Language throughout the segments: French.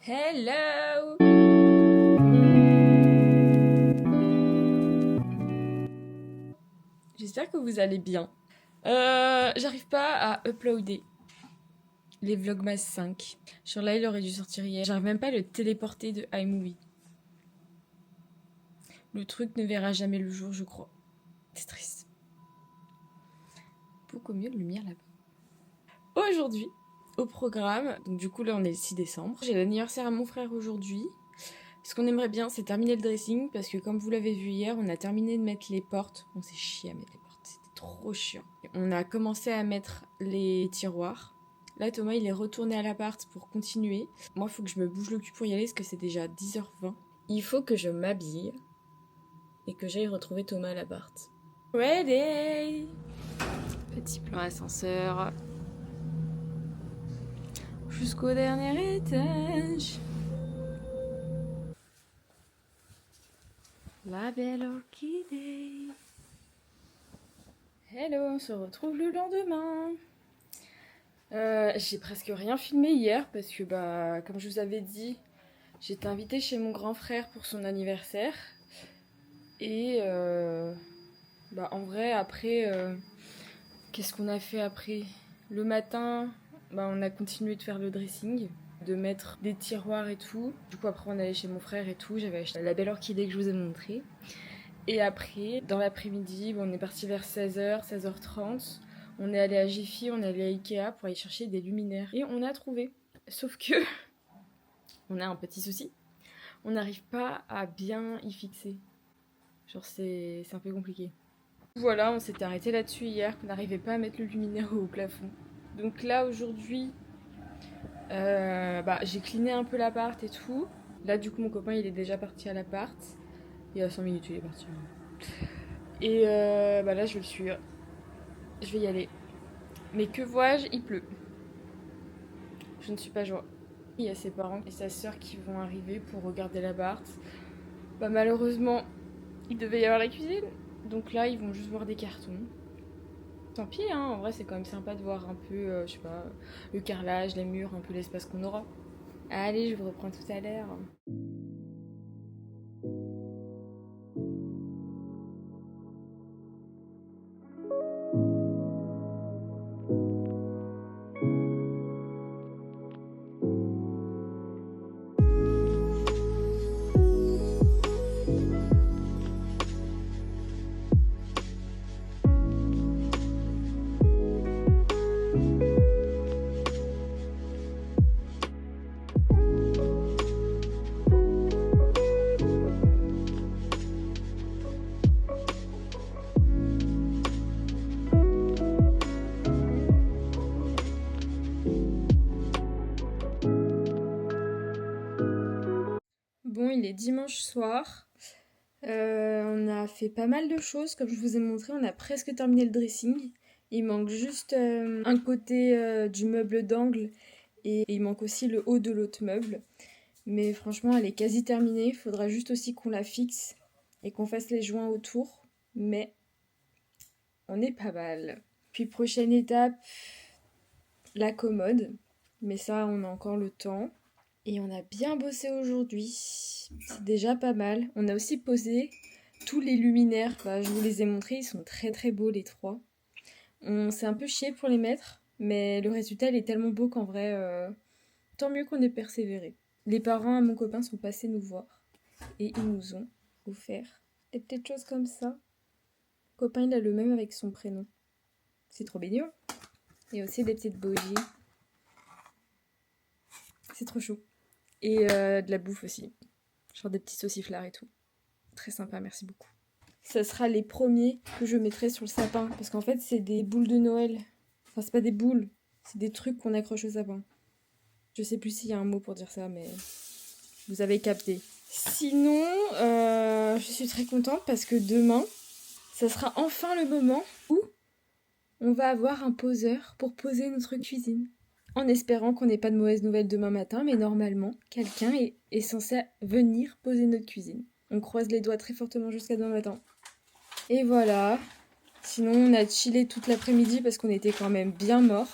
Hello! J'espère que vous allez bien. J'arrive pas à uploader les Vlogmas 5. Genre là, il aurait dû sortir hier. J'arrive même pas à le téléporter de iMovie. Le truc ne verra jamais le jour, je crois. C'est triste. Beaucoup mieux de lumière là-bas. Aujourd'hui, au programme, donc du coup là on est le 6 décembre. J'ai l'anniversaire à mon frère aujourd'hui. Ce qu'on aimerait bien, c'est terminer le dressing, parce que comme vous l'avez vu hier, on a terminé de mettre les portes. On s'est chié à mettre les portes, c'était trop chiant. On a commencé à mettre les tiroirs. Là, Thomas, il est retourné à l'appart pour continuer. Moi, il faut que je me bouge le cul pour y aller, parce que c'est déjà 10h20. Il faut que je m'habille et que j'aille retrouver Thomas à l'appart. Ready! Petit plan ascenseur. Jusqu'au dernier étage. La belle orchidée. Hello, on se retrouve le lendemain. J'ai presque rien filmé hier parce que, comme je vous avais dit, j'étais invitée chez mon grand frère pour son anniversaire. Et en vrai, après, qu'est-ce qu'on a fait après? Le matin, on a continué de faire le dressing, de mettre des tiroirs et tout. Du coup, après, on allait chez mon frère et tout. J'avais acheté la belle orchidée que je vous ai montrée. Et après, dans l'après-midi, on est parti vers 16h, 16h30. On est allé à Jiffy, on est allé à Ikea pour aller chercher des luminaires. Et on a trouvé. Sauf que, on a un petit souci. On n'arrive pas à bien y fixer. Genre, c'est un peu compliqué. Voilà, on s'était arrêté là-dessus hier, qu'on n'arrivait pas à mettre le luminaire au plafond. Donc là, aujourd'hui, j'ai cleané un peu l'appart et tout. Là, du coup, mon copain, il est déjà parti à l'appart. Il y a 5 minutes, il est parti. Et là, je vais le suivre. Je vais y aller. Mais que vois-je? Il pleut. Je ne suis pas joie. Il y a ses parents et sa sœur qui vont arriver pour regarder l'appart. Malheureusement, il devait y avoir la cuisine. Donc là, ils vont juste voir des cartons. Tant pis, hein, en vrai, c'est quand même sympa de voir un peu, le carrelage, les murs, un peu l'espace qu'on aura. Allez, je vous reprends tout à l'heure. Bon, il est dimanche soir. On a fait pas mal de choses, comme je vous ai montré, on a presque terminé le dressing. Il manque juste un côté du meuble d'angle et il manque aussi le haut de l'autre meuble. Mais franchement, elle est quasi terminée. Il faudra juste aussi qu'on la fixe et qu'on fasse les joints autour. Mais on est pas mal. Puis prochaine étape, la commode. Mais ça, on a encore le temps. Et on a bien bossé aujourd'hui. C'est déjà pas mal. On a aussi posé tous les luminaires. Je vous les ai montrés. Ils sont très très beaux les 3. On s'est un peu chié pour les mettre. Mais le résultat, il est tellement beau qu'en vrai, tant mieux qu'on ait persévéré. Les parents à mon copain sont passés nous voir. Et ils nous ont offert des petites choses comme ça. Mon copain, il a le même avec son prénom. C'est trop mignon. Et aussi des petites bougies. C'est trop chou. Et de la bouffe aussi. Genre des petits sauciflards et tout. Très sympa, merci beaucoup. Ça sera les premiers que je mettrai sur le sapin. Parce qu'en fait, c'est des boules de Noël. Enfin, c'est pas des boules. C'est des trucs qu'on accroche au sapin. Je sais plus s'il y a un mot pour dire ça, mais vous avez capté. Sinon, je suis très contente parce que demain, ça sera enfin le moment où on va avoir un poseur pour poser notre cuisine. En espérant qu'on n'ait pas de mauvaises nouvelles demain matin, mais normalement, quelqu'un est censé venir poser notre cuisine. On croise les doigts très fortement jusqu'à demain matin. Et voilà. Sinon, on a chillé toute l'après-midi parce qu'on était quand même bien morts.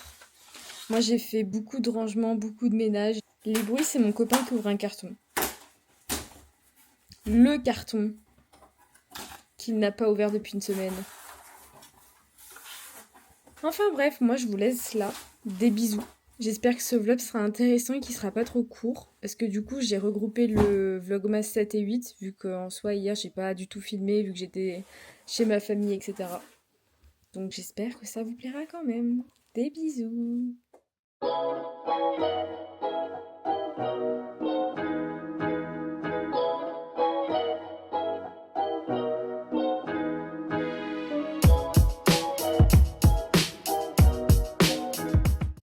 Moi, j'ai fait beaucoup de rangement, beaucoup de ménage. Les bruits, c'est mon copain qui ouvre un carton. Le carton qu'il n'a pas ouvert depuis une semaine. Enfin bref, moi je vous laisse là. Des bisous. J'espère que ce vlog sera intéressant et qu'il sera pas trop court. Parce que du coup, j'ai regroupé le vlogmas 7 et 8, vu qu'en soi, hier, j'ai pas du tout filmé, vu que j'étais chez ma famille, etc. Donc j'espère que ça vous plaira quand même. Des bisous.